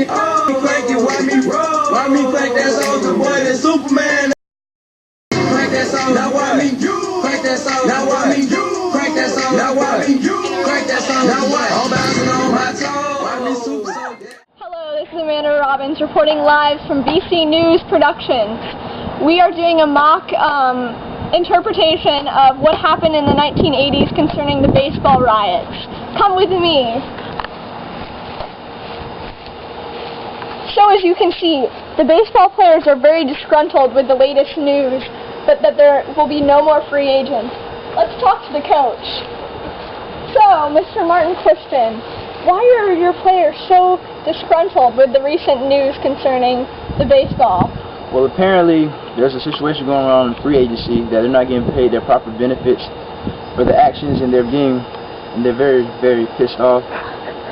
oh, crank it, why me roll? Why me crank that soldier boy, that Superman? Crank that soldier, now why me you? Crank that soldier, now why me you? Crank that soldier, now why me you? Crank that soldier, now what? I'm bouncing on my toe, why me super soldier? Hello, this is Amanda Robbins reporting live from BCNEWS Productions. We are doing a mock interpretation of what happened in the 1980s concerning the baseball riots. Come with me. So as you can see, the baseball players are very disgruntled with the latest news, but that there will be no more free agents. Let's talk to the coach. So, Mr. Martin Clifton, why are your players so disgruntled with the recent news concerning the baseball? Well, apparently there's a situation going on in free agency that they're not getting paid their proper benefits for the actions, and they're very, very pissed off.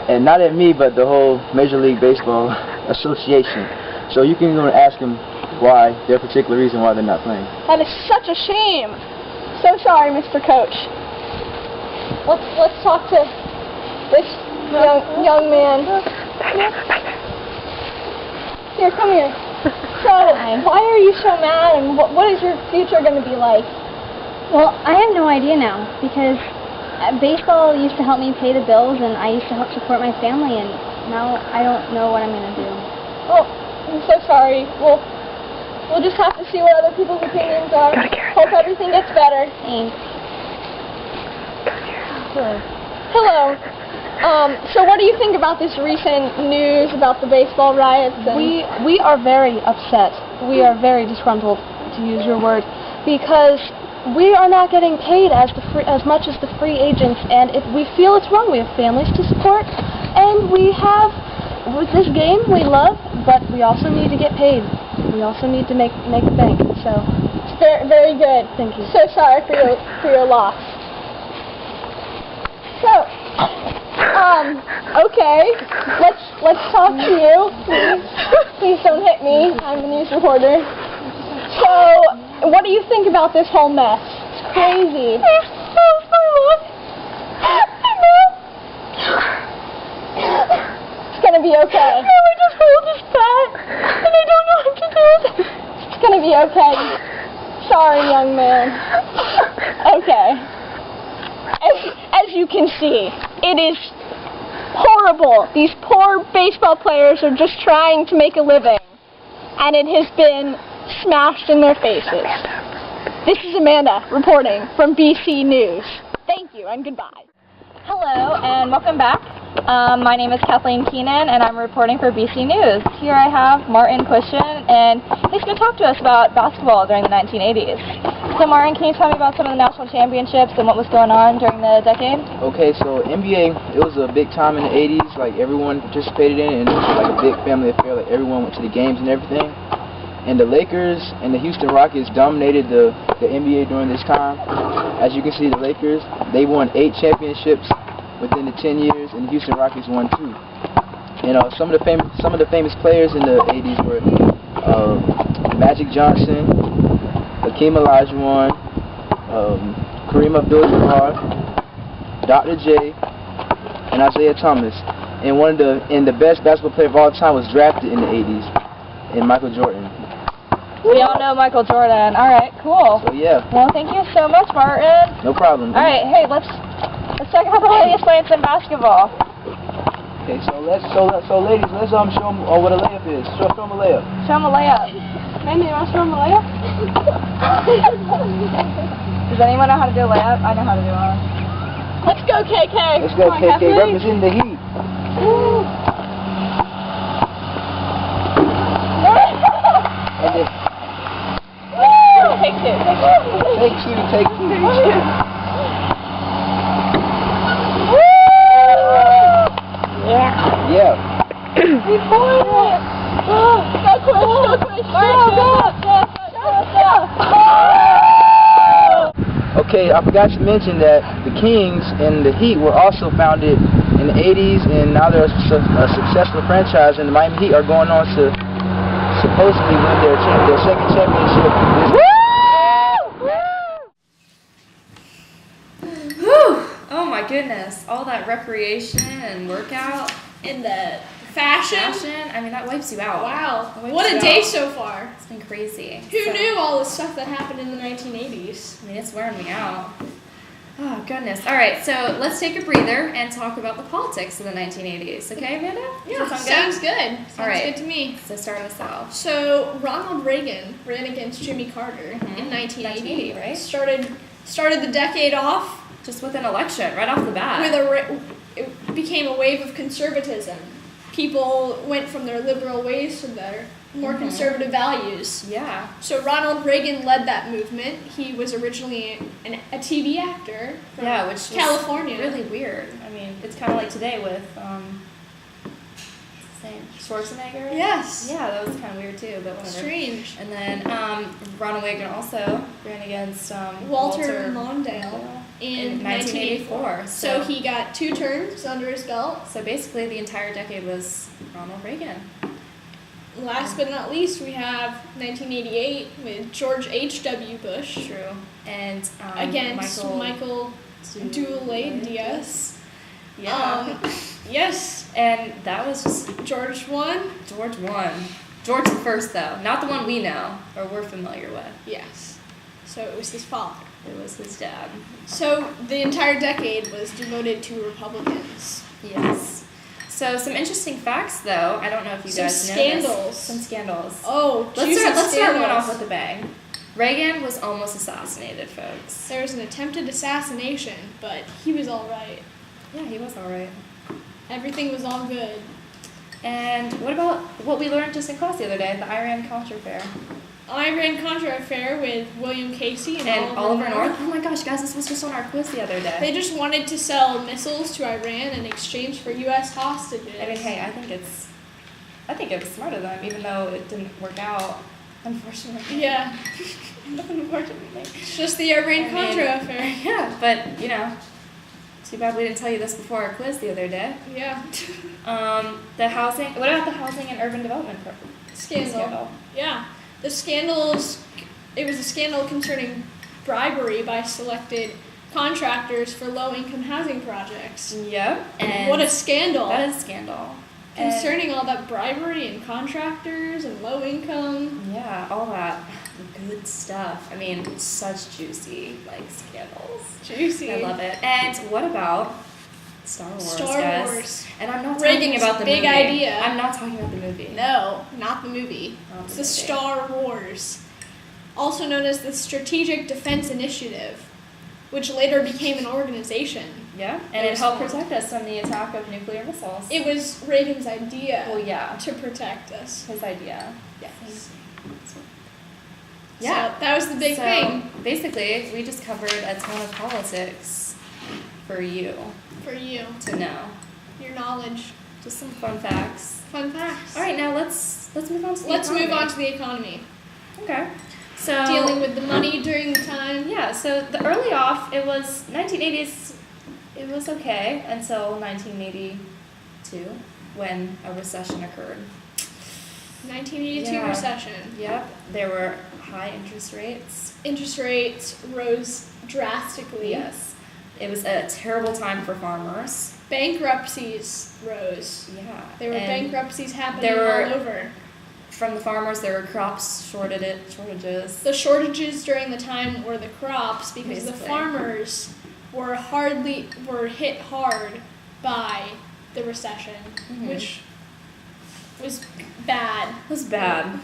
And not at me, but the whole Major League Baseball Association. So you can go and ask them why, their particular reason why they're not playing. That is such a shame. So sorry, Mr. Coach. Let's talk to this young man. Here, come here. So, why are you so mad, and what is your future going to be like? Well, I have no idea now, because baseball used to help me pay the bills, and I used to help support my family, and now I don't know what I'm going to do. Oh, I'm so sorry. We'll just have to see what other people's opinions are. Hope everything gets better. Thanks. Hello. So what do you think about this recent news about the baseball riots? We are very upset. We are very disgruntled, to use your word, because we are not getting paid as much as the free agents, and if we feel it's wrong, we have families to support, and we have with this game we love, but we also need to get paid. We also need to make bank. So it's very, very good. Thank you. So sorry for your loss. So, okay, let's talk to you. Please don't hit me. I'm a news reporter. So, what do you think about this whole mess? It's crazy. It's gonna be okay. No, I just feel this bad, and I don't know what to do. It's gonna be okay. Sorry, young man. Okay. As you can see, it is horrible. These poor baseball players are just trying to make a living, and it has been smashed in their faces. This is Amanda reporting from BCNEWS. Thank you and goodbye. Hello and welcome back. My name is Kathleen Keenan and I'm reporting for BCNEWS. Here I have Martin Cushon, and he's going to talk to us about basketball during the 1980s. So Martin, can you tell me about some of the national championships and what was going on during the decade? Okay, so NBA, it was a big time in the 80s, like everyone participated in it, and it was like a big family affair, like everyone went to the games and everything. And the Lakers and the Houston Rockets dominated the NBA during this time. As you can see, the Lakers, they won 8 championships within the 10 years, and the Houston Rockets won 2. You know, some of the famous players in the 80s were Magic Johnson, Hakeem Olajuwon, Kareem Abdul-Jabbar, Dr. J, and Isaiah Thomas. And the best basketball player of all time was drafted in the 80s, and Michael Jordan. We all know Michael Jordan. All right, cool. So yeah. Well, thank you so much, Martin. No problem. All right, hey, let's check out the latest playing some basketball. Okay, so ladies, let's show them what a layup is. Show them a layup. Show them a layup. Mandy, you want to show them a layup? Does anyone know how to do a layup? I know how to do one. Let's go, KK. Let's go, KK. Representing the Heat. Take two. Take two. Yeah. We pulled it. Go, Okay, I forgot to mention that the Kings and the Heat were also founded in the 80s, and now they're a successful franchise, and the Miami Heat are going on to supposedly win their second championship. Oh my goodness, all that recreation and workout in the Fashion, I mean, that wipes you out. Wow. That wipes What you a day out. so far. It's been crazy. Who knew all the stuff that happened in the 1980s? I mean, it's wearing me out. Oh, goodness. All right, so let's take a breather and talk about the politics of the 1980s. Okay, Amanda? Yeah, Does that sound sounds good. Sounds All right. good to me. So start us off. So Ronald Reagan ran against Jimmy Carter in 1980, 1980, right? Started the decade off Just with an election, right off the bat. it became a wave of conservatism. People went from their liberal ways to their more conservative values. Yeah. So Ronald Reagan led that movement. He was originally a TV actor from Yeah, which California. was really weird. I mean, it's kind of like today with Schwarzenegger. Yes. Yeah, that was kind of weird too, but whatever. Strange. And then Ronald Reagan also ran against Walter Mondale in 1984. So he got 2 terms under his belt. So basically, the entire decade was Ronald Reagan. Last but not least, we have 1988 with George H.W. Bush True. And against Michael Dule Diaz. Yeah. Yes. And that was just George won. George won. George the first, though, not the one we know or we're familiar with. Yes. So it was his father. It was his dad. So the entire decade was devoted to Republicans. Yes. So some interesting facts, though. I don't know if you guys know this. Some scandals. Oh, Let's start one off with a bang. Reagan was almost assassinated, folks. There was an attempted assassination, but he was all right. Yeah, he was all right. Everything was all good. And what about what we learned just in class the other day, the Iran-Contra affair? Iran-Contra affair with William Casey and Oliver North. Oh my gosh, guys, this was just on our quiz the other day. They just wanted to sell missiles to Iran in exchange for U.S. hostages. I mean, hey, I think it was smart of them, even though it didn't work out, unfortunately. Yeah. Unfortunately. It's just the Iran-Contra affair. Yeah, but, too bad we didn't tell you this before our quiz the other day. Yeah. What about the housing and urban development Scandal. Yeah. The scandals, it was a scandal concerning bribery by selected contractors for low-income housing projects. Yep. And what a scandal. That is a scandal. Concerning all that bribery and contractors and low income. Yeah, all that good stuff. I mean, such juicy, scandals. Juicy. I love it. And what about Star Wars, Star guys? Wars. And I'm not Reagan's talking about the big movie. idea. I'm not talking about the movie. No, not the movie. It's the Star Wars. Also known as the Strategic Defense Initiative, which later became an organization. Yeah, and it helped protect us from the attack of nuclear missiles. It was Reagan's idea. Well, yeah. To protect us. His idea. Yes. Yeah. So that was the big thing. Basically, we just covered a ton of politics for you. For you. To know. Your knowledge. Just some fun facts. Fun facts. All right, now let's move on to the economy. Let's move on to the economy. Okay. So dealing with the money during the time. Yeah, so the early off, it was 1980s, it was okay until 1982 when a recession occurred. 1982 recession. Yep, there were high interest rates. Interest rates rose drastically. Yes. It was a terrible time for farmers. Bankruptcies rose. Yeah. There were bankruptcies happening all over. From the farmers, there were crops shortages. The shortages during the time were the crops because the farmers were hit hard by the recession, which was bad. It was bad.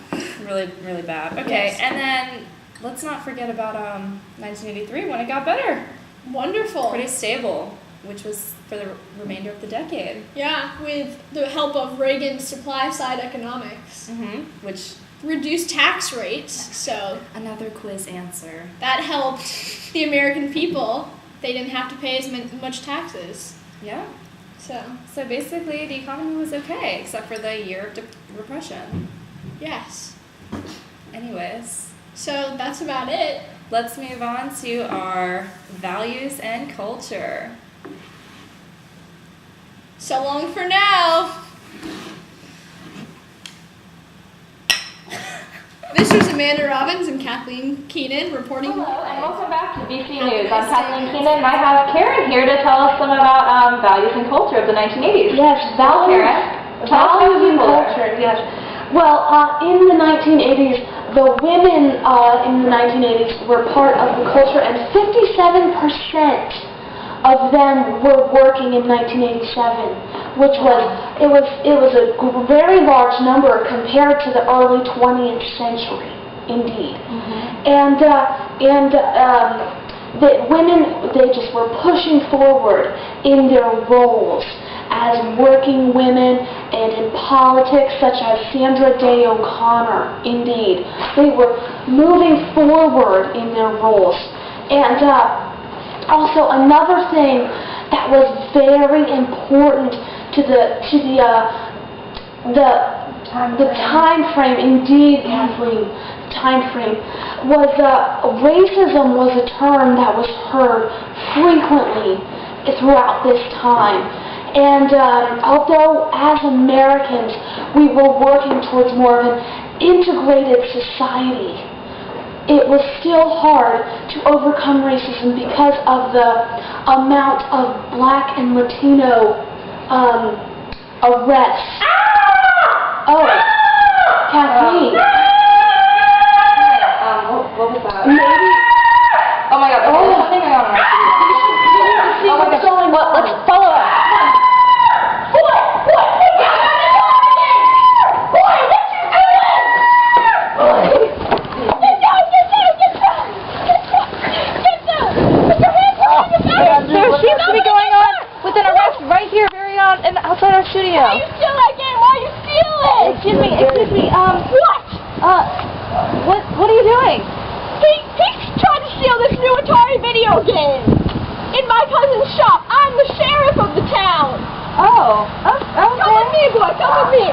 Really, really bad. Okay, yes. And then let's not forget about 1983 when it got better. Wonderful. Pretty stable, which was for the remainder of the decade. Yeah, with the help of Reagan's supply-side economics, which reduced tax rates. So another quiz answer. That helped the American people. They didn't have to pay as much taxes. Yeah. So basically, the economy was okay, except for the year of depression. Yes. Anyways. So that's about it. Let's move on to our values and culture. So long for now. This was Amanda Robbins and Kathleen Keenan reporting. Hello, and welcome back to BCNEWS. I'm Kathleen Keenan, and I have Karen here to tell us some about values and culture of the 1980s. Yes, Karen. Values and culture, yes. Well, in the 1980s, the women in the 1980s were part of the culture, and 57% of them were working in 1987, which was it was a very large number compared to the early 20th century, indeed. And the women, they just were pushing forward in their roles as working women and in politics, such as Sandra Day O'Connor, indeed. They were moving forward in their roles. And also another thing that was very important to the time frame, indeed, Kathleen, time frame, was racism was a term that was heard frequently throughout this time. And although as Americans we were working towards more of an integrated society, it was still hard to overcome racism because of the amount of Black and Latino arrests. Oh, Kathleen. What was that? Maybe. Oh my God! There's something going on. Oh my God! Well, let's follow up. There seems to be going on with an arrest right here, very on, and outside our studio. Why you steal that game? Why you steal it? Excuse me, What? what are you doing? He tried to steal this new Atari video game in my cousin's shop. I'm the sheriff of the town. Oh, okay. Come with me, boy. Come with me.